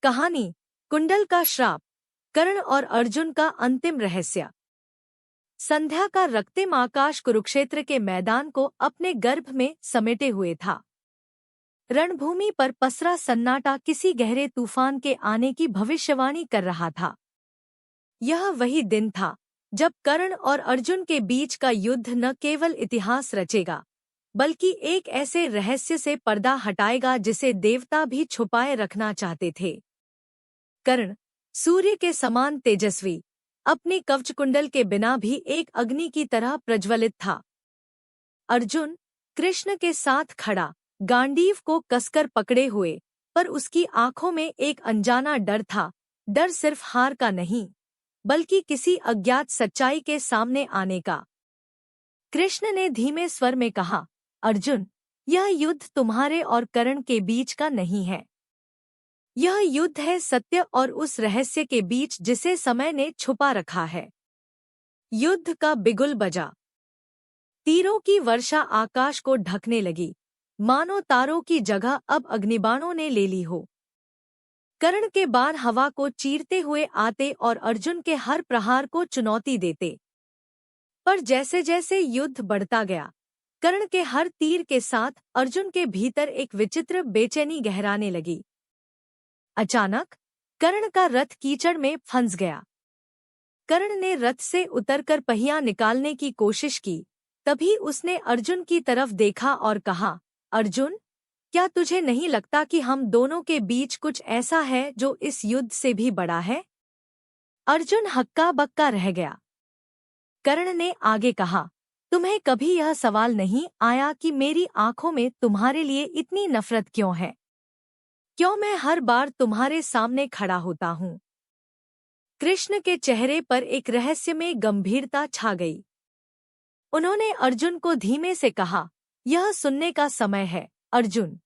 कहानी कुंडल का श्राप, कर्ण और अर्जुन का अंतिम रहस्य। संध्या का रक्तिम आकाश कुरुक्षेत्र के मैदान को अपने गर्भ में समेटे हुए था। रणभूमि पर पसरा सन्नाटा किसी गहरे तूफान के आने की भविष्यवाणी कर रहा था। यह वही दिन था जब कर्ण और अर्जुन के बीच का युद्ध न केवल इतिहास रचेगा, बल्कि एक ऐसे रहस्य से पर्दा हटाएगा जिसे देवता भी छुपाए रखना चाहते थे। कर्ण सूर्य के समान तेजस्वी, अपनी कवचकुंडल के बिना भी एक अग्नि की तरह प्रज्वलित था। अर्जुन कृष्ण के साथ खड़ा, गांडीव को कसकर पकड़े हुए, पर उसकी आंखों में एक अनजाना डर था। डर सिर्फ हार का नहीं, बल्कि किसी अज्ञात सच्चाई के सामने आने का। कृष्ण ने धीमे स्वर में कहा, अर्जुन, यह युद्ध तुम्हारे और कर्ण के बीच का नहीं है। यह युद्ध है सत्य और उस रहस्य के बीच जिसे समय ने छुपा रखा है। युद्ध का बिगुल बजा। तीरों की वर्षा आकाश को ढकने लगी, मानो तारों की जगह अब अग्निबाणों ने ले ली हो। कर्ण के बाण हवा को चीरते हुए आते और अर्जुन के हर प्रहार को चुनौती देते। पर जैसे जैसे युद्ध बढ़ता गया, कर्ण के हर तीर के साथ अर्जुन के भीतर एक विचित्र बेचैनी गहराने लगी। अचानक कर्ण का रथ कीचड़ में फंस गया। कर्ण ने रथ से उतरकर पहिया निकालने की कोशिश की। तभी उसने अर्जुन की तरफ देखा और कहा, अर्जुन, क्या तुझे नहीं लगता कि हम दोनों के बीच कुछ ऐसा है जो इस युद्ध से भी बड़ा है? अर्जुन हक्का बक्का रह गया। कर्ण ने आगे कहा, तुम्हें कभी यह सवाल नहीं आया कि मेरी आंखों में तुम्हारे लिए इतनी नफरत क्यों है? क्यों मैं हर बार तुम्हारे सामने खड़ा होता हूँ? कृष्ण के चेहरे पर एक रहस्यमय गंभीरता छा गई। उन्होंने अर्जुन को धीमे से कहा, यह सुनने का समय है, अर्जुन।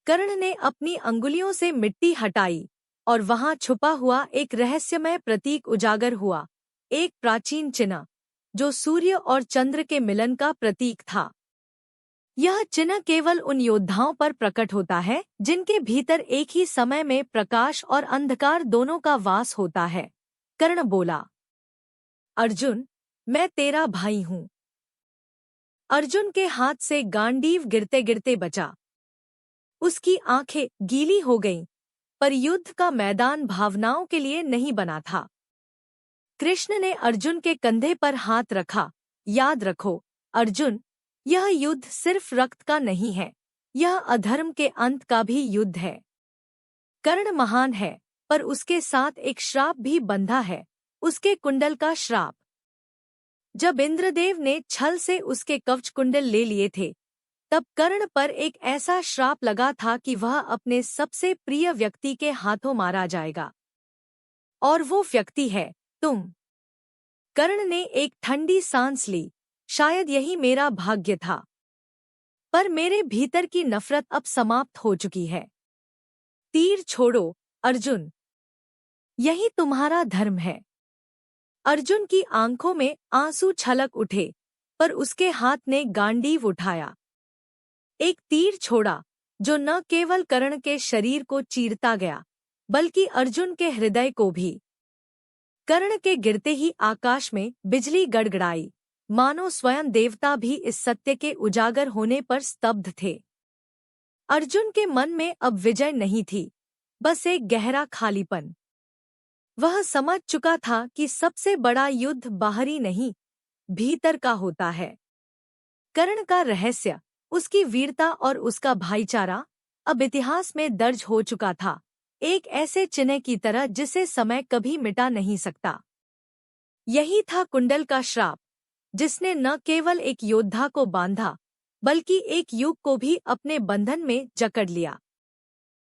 कर्ण ने अपनी अंगुलियों से मिट्टी हटाई और वहां छुपा हुआ एक रहस्यमय प्रतीक उजागर हुआ, एक प्राचीन चिन्ह जो सूर्य और चंद्र के मिलन का प्रतीक था। यह चिन्ह केवल उन योद्धाओं पर प्रकट होता है जिनके भीतर एक ही समय में प्रकाश और अंधकार दोनों का वास होता है। कर्ण बोला, अर्जुन, मैं तेरा भाई हूँ। अर्जुन के हाथ से गांडीव गिरते गिरते बचा। उसकी आंखें गीली हो गईं, पर युद्ध का मैदान भावनाओं के लिए नहीं बना था। कृष्ण ने अर्जुन के कंधे पर हाथ रखा। याद रखो अर्जुन, यह युद्ध सिर्फ रक्त का नहीं है, यह अधर्म के अंत का भी युद्ध है। कर्ण महान है, पर उसके साथ एक श्राप भी बंधा है, उसके कुंडल का श्राप। जब इंद्रदेव ने छल से उसके कवच कुंडल ले लिए थे, तब कर्ण पर एक ऐसा श्राप लगा था कि वह अपने सबसे प्रिय व्यक्ति के हाथों मारा जाएगा। और वो व्यक्ति है तुम। कर्ण ने एक ठंडी सांस ली। शायद यही मेरा भाग्य था, पर मेरे भीतर की नफरत अब समाप्त हो चुकी है। तीर छोड़ो अर्जुन, यही तुम्हारा धर्म है। अर्जुन की आंखों में आंसू छलक उठे, पर उसके हाथ ने गांडीव उठाया। एक तीर छोड़ा जो न केवल कर्ण के शरीर को चीरता गया, बल्कि अर्जुन के हृदय को भी। कर्ण के गिरते ही आकाश में बिजली गड़गड़ाई, मानो स्वयं देवता भी इस सत्य के उजागर होने पर स्तब्ध थे। अर्जुन के मन में अब विजय नहीं थी, बस एक गहरा खालीपन। वह समझ चुका था कि सबसे बड़ा युद्ध बाहरी नहीं, भीतर का होता है। कर्ण का रहस्य, उसकी वीरता और उसका भाईचारा अब इतिहास में दर्ज हो चुका था, एक ऐसे चिन्ह की तरह जिसे समय कभी मिटा नहीं सकता। यही था कुंडल का श्राप, जिसने न केवल एक योद्धा को बांधा, बल्कि एक युग को भी अपने बंधन में जकड़ लिया।